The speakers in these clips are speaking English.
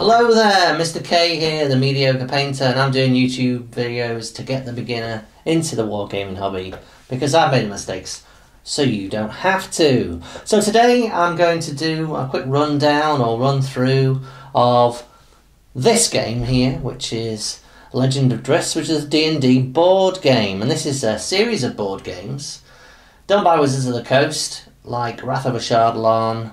Hello there, Mr. K here, the mediocre painter, and I'm doing YouTube videos to get the beginner into the wargaming hobby because I've made mistakes, so you don't have to. So today I'm going to do a quick rundown or run through of this game here, which is Legend of Drizzt, which is a D&D board game, and this is a series of board games done by Wizards of the Coast, like Wrath of Ashardalon,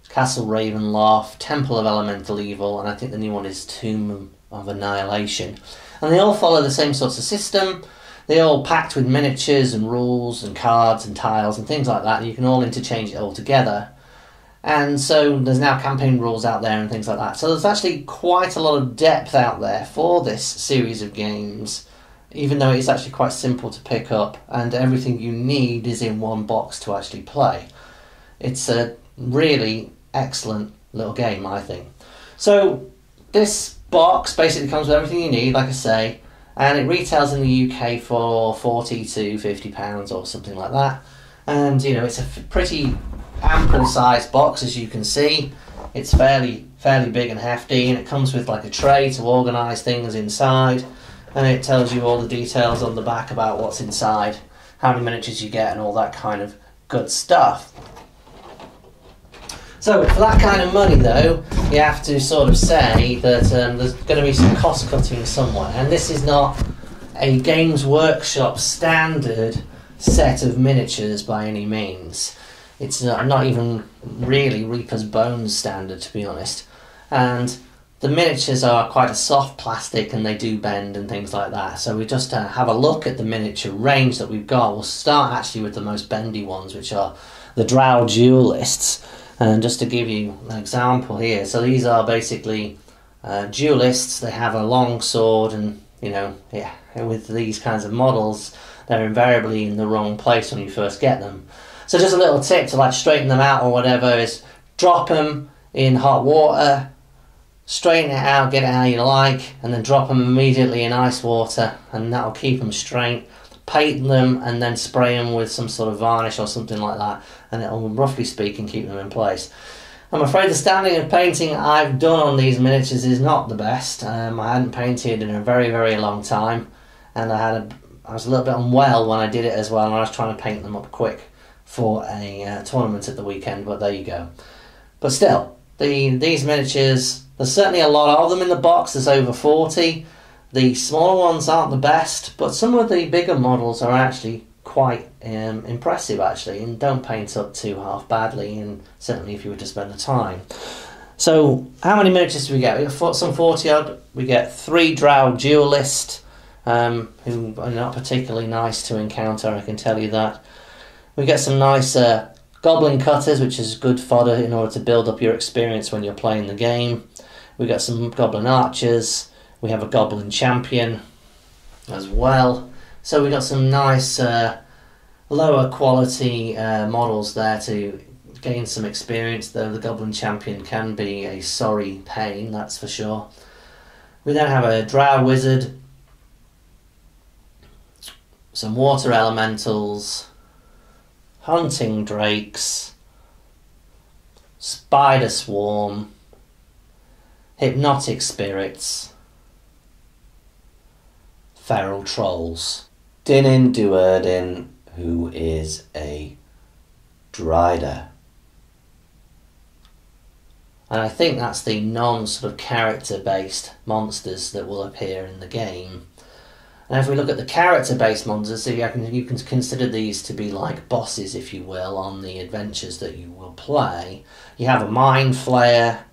Castle Ravenloft, Temple of Elemental Evil, and I think the new one is Tomb of Annihilation. And they all follow the same sorts of system. They're all packed with miniatures and rules and cards and tiles and things like that, and you can all interchange it all together. And so there's now campaign rules out there and things like that. So there's actually quite a lot of depth out there for this series of games, even though it's actually quite simple to pick up, and everything you need is in one box to actually play. It's a really excellent little game, I think. So this box basically comes with everything you need, like I say, and it retails in the UK for £40 to £50 or something like that. And you know, it's a pretty ample sized box, as you can see. It's fairly big and hefty, and it comes with like a tray to organise things inside, and it tells you all the details on the back about what's inside, how many miniatures you get, and all that kind of good stuff. So for that kind of money though, you have to sort of say that there's going to be some cost cutting somewhere, and this is not a Games Workshop standard set of miniatures by any means. It's not even really Reaper's Bones standard, to be honest, and the miniatures are quite a soft plastic and they do bend and things like that. So we just have a look at the miniature range that we've got. We'll start actually with the most bendy ones, which are the Drow Duelists. And just to give you an example here, so these are basically duelists. They have a long sword, and you know, yeah, with these kinds of models, they're invariably in the wrong place when you first get them. So just a little tip to like straighten them out or whatever is drop them in hot water, straighten it out, get it how you like, and then drop them immediately in ice water, and that'll keep them straight. Paint them and then spray them with some sort of varnish or something like that, and it'll, roughly speaking, keep them in place. I'm afraid the standing of painting I've done on these miniatures is not the best. I hadn't painted in a very long time, and I was a little bit unwell when I did it as well, and I was trying to paint them up quick for a tournament at the weekend, but there you go. But still, these miniatures, there's certainly a lot of them in the box. There's over 40. The smaller ones aren't the best, but some of the bigger models are actually quite impressive, actually, and don't paint up too half badly, and certainly if you were to spend the time. So, how many miniatures do we get? We got some 40 odd. We get 3 Drow Duelists, who are not particularly nice to encounter, I can tell you that. We get some nice Goblin Cutters, which is good fodder in order to build up your experience when you're playing the game. We got some Goblin Archers. We have a Goblin Champion as well. So we got some nice lower quality models there to gain some experience, though the Goblin Champion can be a sorry pain, that's for sure. We then have a Drow Wizard, some Water Elementals, Hunting Drakes, Spider Swarm, Hypnotic Spirits, Feral Trolls. Dinin Duerdin, who is a Drider. And I think that's the non-sort of character-based monsters that will appear in the game. And if we look at the character-based monsters, so you can consider these to be like bosses, if you will, on the adventures that you will play. You have a Mind Flayer,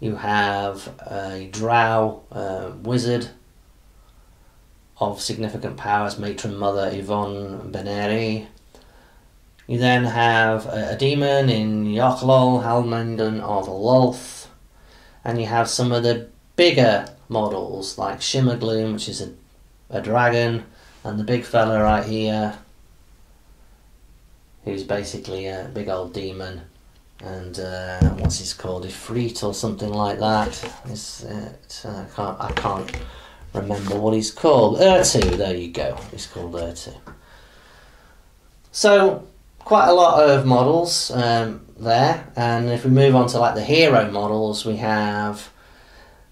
you have a Drow Wizard of significant powers, Matron Mother Yvonne Beneri. You then have a demon in Yochlol, Halmenden of Lolth, and you have some of the bigger models like Shimmergloom, which is a dragon, and the big fella right here, who's basically a big old demon, and what's his called, Ifrit or something like that. I can't remember what he's called. Urtu, there you go. He's called Urtu. So quite a lot of models there, and if we move on to like the hero models, we have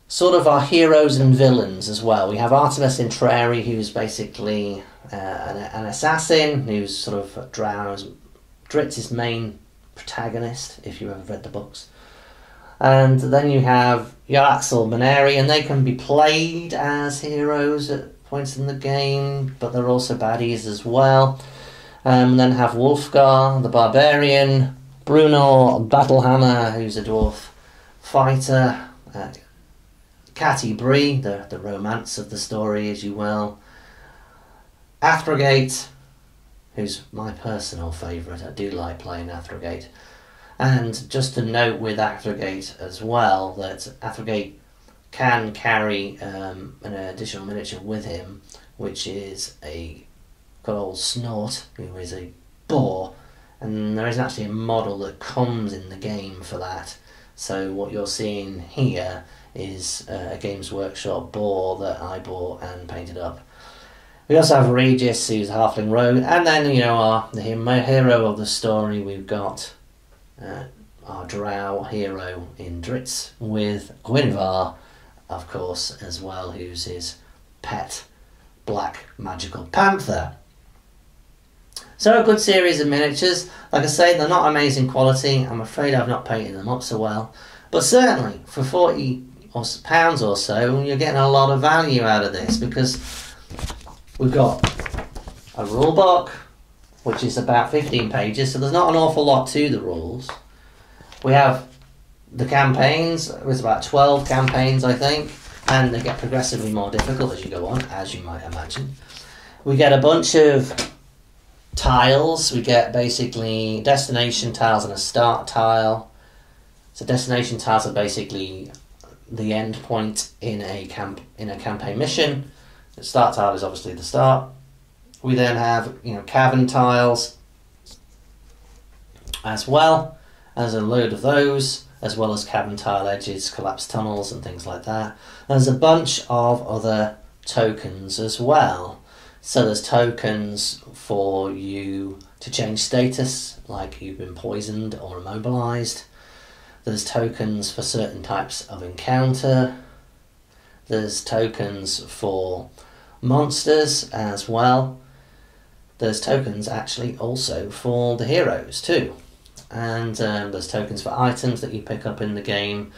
sort of our heroes and villains as well. We have Artemis Intrari, who's basically an assassin, who's sort of Drizzt's main protagonist, if you ever read the books. And then you have Yaxel Maneri, and they can be played as heroes at points in the game, but they're also baddies as well. Then have Wolfgar, the barbarian, Bruno Battlehammer, who's a dwarf fighter, Catty Bree, the romance of the story, as you will, Athrogate, who's my personal favourite. I do like playing Athrogate. And just to note with Athrogate as well, that Athrogate can carry an additional miniature with him, which is a good old Snort, who is a boar, and there isn't actually a model that comes in the game for that. So what you're seeing here is a Games Workshop boar that I bought and painted up. We also have Regis, who's a halfling rogue, and then the hero of the story, we've got our drow hero in Drizzt, with Gwynvar, of course, as well, who's his pet black magical panther. So a good series of miniatures. Like I say, they're not amazing quality. I'm afraid I've not painted them up so well, but certainly for £40 or so, you're getting a lot of value out of this, because we've got a rule book, which is about 15 pages, so there's not an awful lot to the rules. We have the campaigns. There's about 12 campaigns, I think, and they get progressively more difficult as you go on, as you might imagine. We get a bunch of tiles. We get basically destination tiles and a start tile. So destination tiles are basically the end point in a campaign mission. The start tile is obviously the start. We then have cavern tiles as well. There's a load of those, as well as cavern tile edges, collapsed tunnels and things like that. There's a bunch of other tokens as well. So there's tokens for you to change status, like you've been poisoned or immobilized. There's tokens for certain types of encounter. There's tokens for monsters as well. There's tokens actually also for the heroes too. And there's tokens for items that you pick up in the game.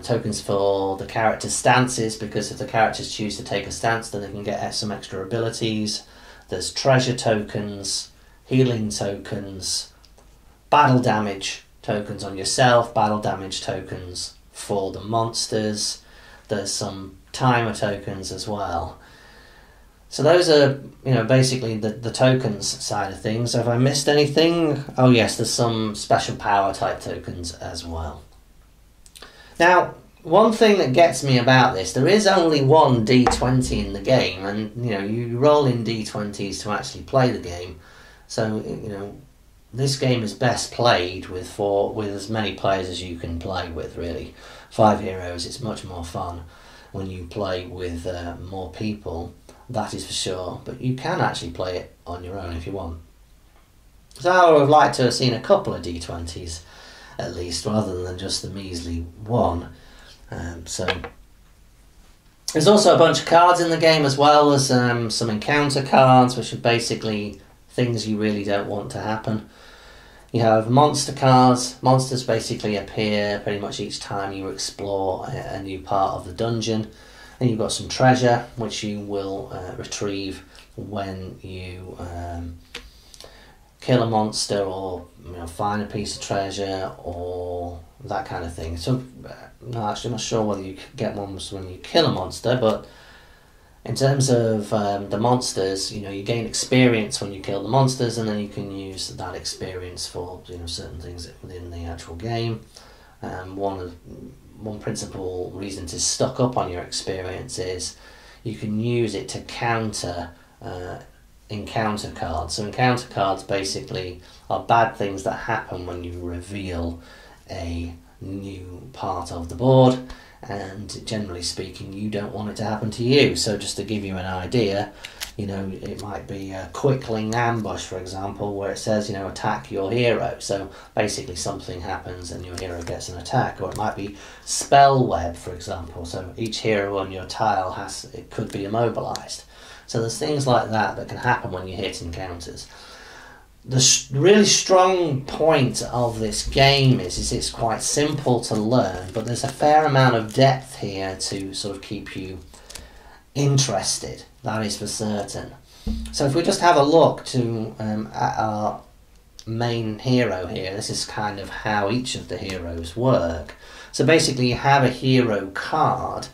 Tokens for the characters' stances, because if the characters choose to take a stance, then they can get some extra abilities. There's treasure tokens, healing tokens, battle damage tokens on yourself, battle damage tokens for the monsters. There's some timer tokens as well. So those are, basically the tokens side of things. Have I missed anything? Oh yes, there's some special power type tokens as well. Now, one thing that gets me about this, there is only one D20 in the game, and you roll in D20s to actually play the game. So this game is best played with as many players as you can play with. Really, 5 heroes. It's much more fun when you play with more people. That is for sure, but you can actually play it on your own if you want. So I would have liked to have seen a couple of D20s at least, rather than just the measly one. So there's also a bunch of cards in the game as well as some encounter cards, which are basically things you really don't want to happen. You have monster cards. Monsters basically appear pretty much each time you explore a new part of the dungeon. And you've got some treasure, which you will retrieve when you kill a monster, or find a piece of treasure, or that kind of thing. So, no, actually, I'm not sure whether you get one when you kill a monster, but in terms of the monsters, you gain experience when you kill the monsters, and then you can use that experience for certain things within the actual game. One principal reason to stock up on your experience is you can use it to counter encounter cards. So encounter cards basically are bad things that happen when you reveal a new part of the board, and generally speaking you don't want it to happen to you. So just to give you an idea, You know, it might be a quickling ambush, for example, where it says, you know, attack your hero. So basically something happens and your hero gets an attack. Or it might be spell web, for example. So each hero on your tile it could be immobilized. So there's things like that that can happen when you hit encounters. The really strong point of this game is it's quite simple to learn, but there's a fair amount of depth here to sort of keep you interested. That is for certain. So if we just have a look at our main hero here, this is kind of how each of the heroes work. So basically you have a hero card,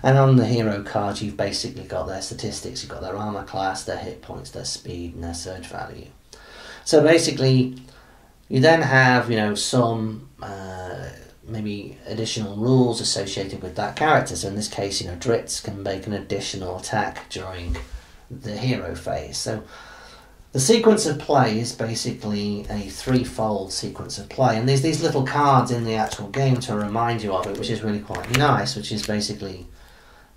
and on the hero card you've basically got their statistics. You've got their armor class, their hit points, their speed and their surge value. So basically you then have, you know, some maybe additional rules associated with that character. So in this case, you know, Drizzt can make an additional attack during the hero phase. So the sequence of play is basically a threefold sequence of play, and there's these little cards in the actual game to remind you of it, which is really quite nice, which is basically,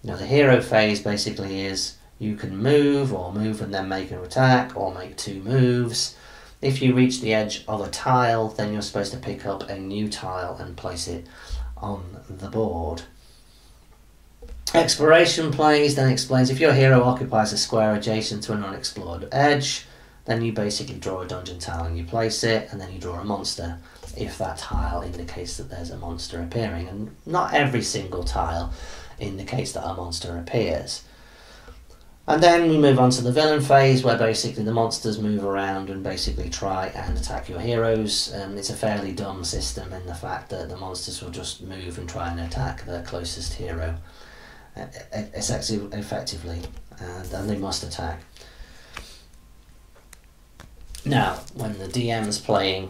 you know, the hero phase basically is you can move and then make an attack, or make 2 moves. If you reach the edge of a tile, then you're supposed to pick up a new tile and place it on the board. Exploration plays then explains if your hero occupies a square adjacent to an unexplored edge, then you basically draw a dungeon tile and you place it, and then you draw a monster if that tile indicates that there's a monster appearing. And not every single tile indicates that a monster appears. And then we move on to the villain phase, where basically the monsters move around and basically try and attack your heroes. It's a fairly dumb system in the fact that the monsters will just move and try and attack their closest hero effectively, and they must attack. Now, when the DM's playing,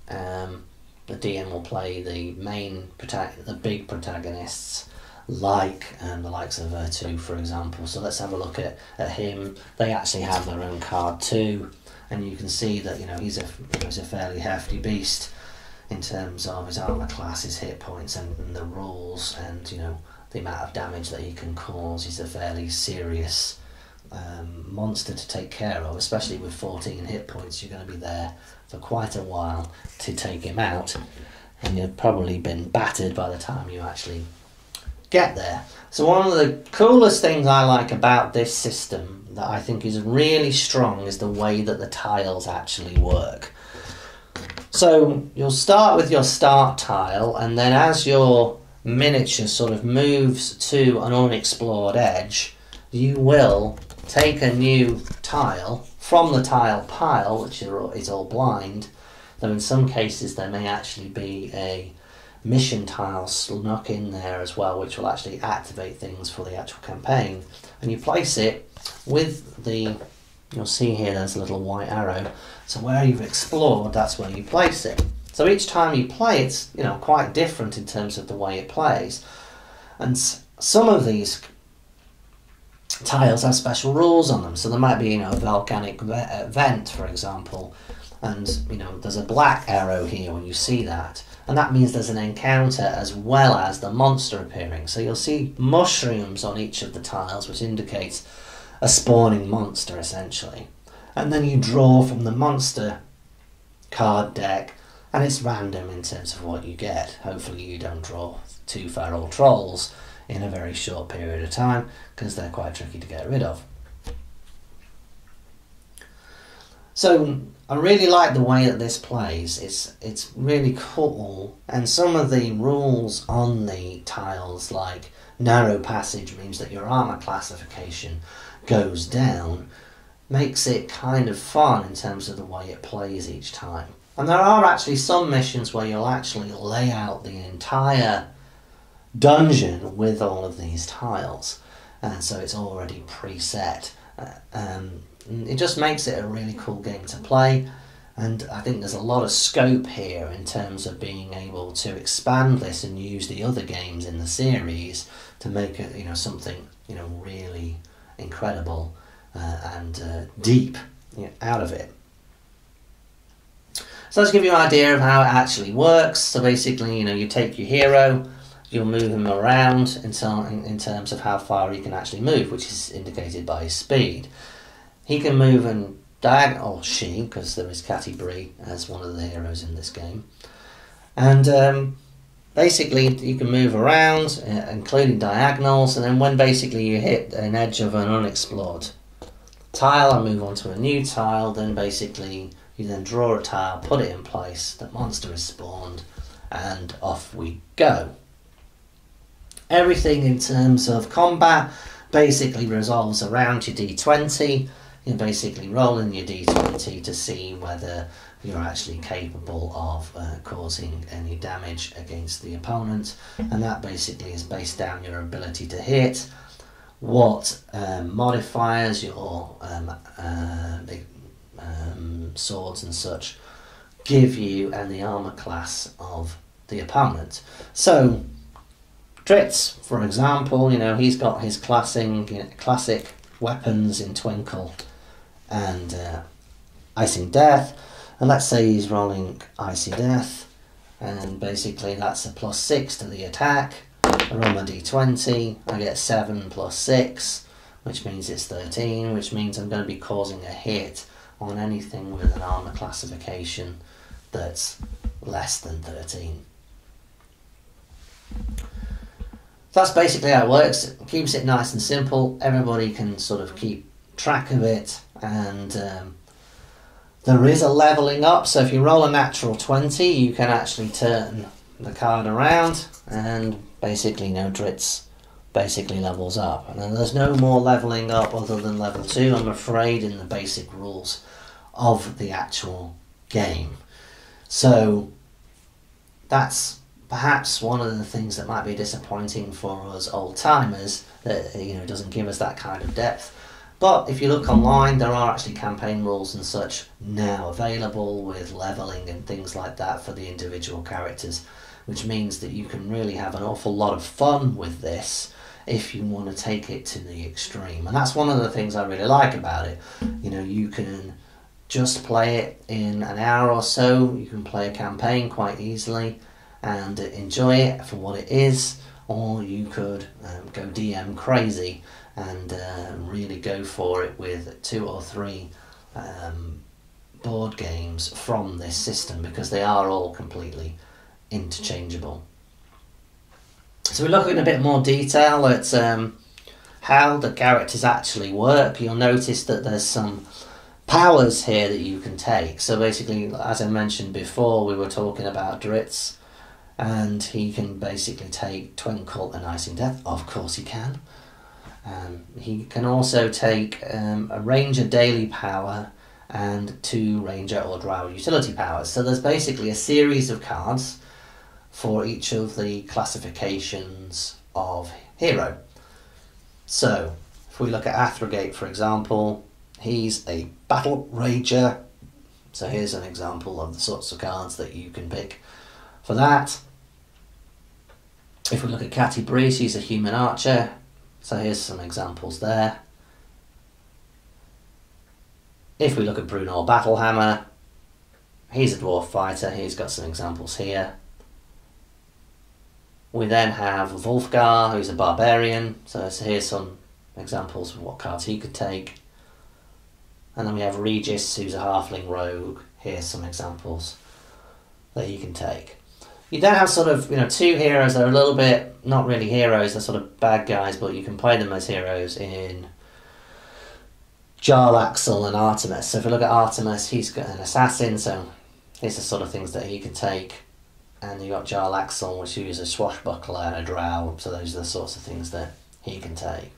the DM will play the big protagonists, like the likes of Vertu, for example. So let's have a look at him. They actually have their own card too, and you can see that, you know, he's a fairly hefty beast in terms of his armor class, his hit points, and the rules, and, you know, the amount of damage that he can cause. He's a fairly serious monster to take care of, especially with 14 hit points. You're going to be there for quite a while to take him out, and you've probably been battered by the time you actually get there. So one of the coolest things I like about this system that I think is really strong is the way that the tiles actually work. So you'll start with your start tile, and then as your miniature sort of moves to an unexplored edge, you will take a new tile from the tile pile, which is all blind, though in some cases there may actually be a mission tile snuck in there as well, which will actually activate things for the actual campaign, and you place it with the, you'll see here there's a little white arrow, so where you've explored, that's where you place it. So each time you play, it's, you know, quite different in terms of the way it plays, and some of these tiles have special rules on them. So there might be, you know, a volcanic vent, for example, and, you know, there's a black arrow here when you see that, and that means there's an encounter as well as the monster appearing. So you'll see mushrooms on each of the tiles, which indicates a spawning monster essentially, and then you draw from the monster card deck, and it's random in terms of what you get. Hopefully you don't draw 2 feral trolls in a very short period of time, because they're quite tricky to get rid of. So I really like the way that this plays. It's really cool, and some of the rules on the tiles, like narrow passage means that your armor classification goes down, makes it kind of fun in terms of the way it plays each time. And there are actually some missions where you'll actually lay out the entire dungeon with all of these tiles, and so it's already preset. It just makes it a really cool game to play, and I think there's a lot of scope here in terms of being able to expand this and use the other games in the series to make it, you know, something, you know, really incredible and deep, you know, out of it. So let's give you an idea of how it actually works. So basically, you know, you take your hero, you'll move him around in terms of how far he can actually move, which is indicated by his speed. he can move and diagonal, or she, because there is Catty Bree as one of the heroes in this game. And basically you can move around, including diagonals, and then when basically you hit an edge of an unexplored tile and move on to a new tile, then basically you then draw a tile, put it in place, the monster is spawned, and off we go. Everything in terms of combat basically resolves around your d20. You're basically rolling your d20 to see whether you're actually capable of causing any damage against the opponent, and that basically is based down your ability to hit, what modifiers your swords and such give you, and the armor class of the opponent. So Drizzt, for example, he's got his classic weapons in Twinkle and Icing Death, and let's say he's rolling Icy Death, and basically that's a +6 to the attack. I roll my d20, I get 7 + 6, which means it's 13, which means I'm going to be causing a hit on anything with an armor classification that's less than 13. That's basically how it works. It keeps it nice and simple. Everybody can sort of keep track of it, and there is a levelling up. So if you roll a natural 20, you can actually turn the card around, and basically Drizzt basically levels up. And then there's no more levelling up other than level 2, I'm afraid, in the basic rules of the actual game. So that's perhaps one of the things that might be disappointing for us old timers, that it doesn't give us that kind of depth. But if you look online, there are actually campaign rules and such now available with levelling and things like that for the individual characters, which means that you can really have an awful lot of fun with this if you want to take it to the extreme. And that's one of the things I really like about it. You can just play it in an hour or so. You can play a campaign quite easily and enjoy it for what it is, or you could go DM crazy and really go for it with 2 or 3 board games from this system, because they are all completely interchangeable. So we look in a bit more detail at how the characters actually work. You'll notice that there's some powers here that you can take. So basically, as I mentioned before, we were talking about Drizzt, and he can basically take Twinkle and Icing Death. Of course he can. He can also take a Ranger daily power and 2 Ranger or Drow utility powers. So there's basically a series of cards for each of the classifications of hero. So if we look at Athrogate, for example, he's a Battle Rager. So here's an example of the sorts of cards that you can pick for that. If we look at Catty Bree, she's a Human Archer. So here's some examples there. If we look at Brunor Battlehammer, he's a Dwarf Fighter. He's got some examples here. We then have Wulfgar, who's a Barbarian. So here's some examples of what cards he could take. And then we have Regis, who's a Halfling Rogue. Here's some examples that he can take. You then have sort of, 2 heroes that are a little bit, not really heroes, they're sort of bad guys, but you can play them as heroes in Jarlaxle and Artemis. So if we look at Artemis, he's got an assassin, so here's the sort of things that he can take. And you've got Jarlaxle, which is a swashbuckler and a drow, so those are the sorts of things that he can take.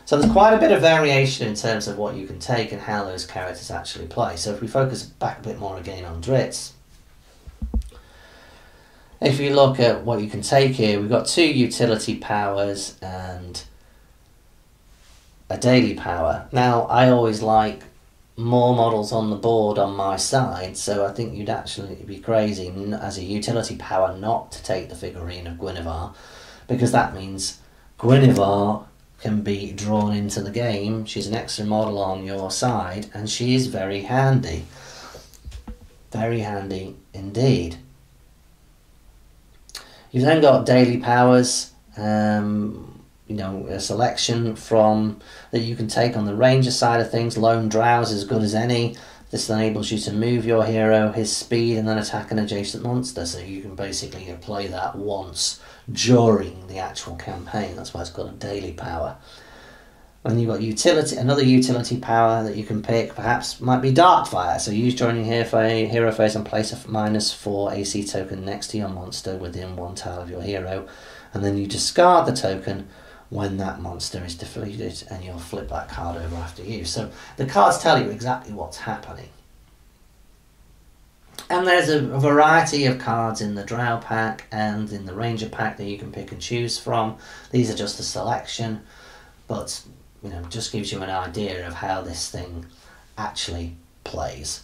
So there's quite a bit of variation in terms of what you can take and how those characters actually play. So if we focus back a bit more again on Drizzt, if you look at what you can take here, we've got 2 utility powers and a daily power. Now, I always like more models on the board on my side, so I think you'd actually be crazy as a utility power not to take the figurine of Guinevere, because that means Guinevere can be drawn into the game. She's an extra model on your side, and she is very handy. Very handy indeed. You've then got daily powers. You a selection from that you can take on the ranger side of things. Lone Drow's as good as any. This enables you to move your hero, his speed, and then attack an adjacent monster. So you can basically play that once during the actual campaign. That's why it's got a daily power. And you've got utility, another utility power that you can pick. Perhaps might be Darkfire. So use joining hero phase and place a -4 AC token next to your monster within one tile of your hero, and then you discard the token when that monster is defeated, and you'll flip that card over after you. So the cards tell you exactly what's happening. And there's a variety of cards in the Drow pack and in the Ranger pack that you can pick and choose from. These are just a selection, but just gives you an idea of how this thing actually plays.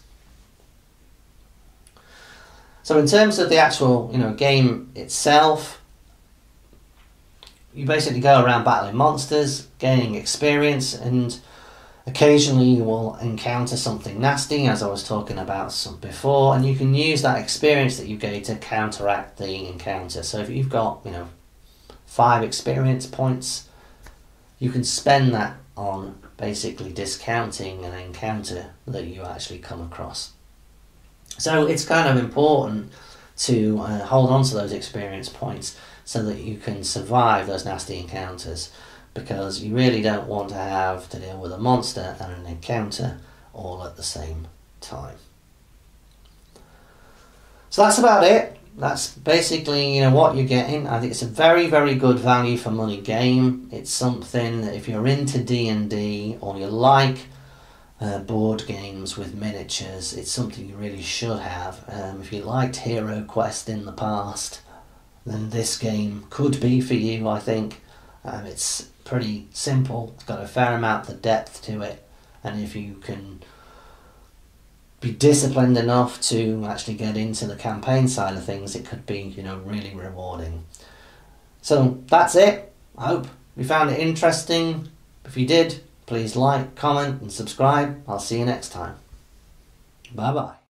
So in terms of the actual game itself, you basically go around battling monsters, gaining experience, and occasionally you will encounter something nasty, as I was talking about before, and you can use that experience that you gain to counteract the encounter. So if you've got 5 experience points, you can spend that on basically discounting an encounter that you actually come across. So it's kind of important to hold on to those experience points so that you can survive those nasty encounters, because you really don't want to have to deal with a monster and an encounter all at the same time. So that's about it. That's basically what you're getting. I think it's a very, very good value for money game. It's something that if you're into D&D or you like board games with miniatures, it's something you really should have. If you liked Hero Quest in the past, then this game could be for you, I think. It's pretty simple. It's got a fair amount of depth to it, and if you can be disciplined enough to actually get into the campaign side of things, it could be really rewarding. So that's it. I hope you found it interesting. If you did, please like, comment and subscribe. I'll see you next time. Bye bye.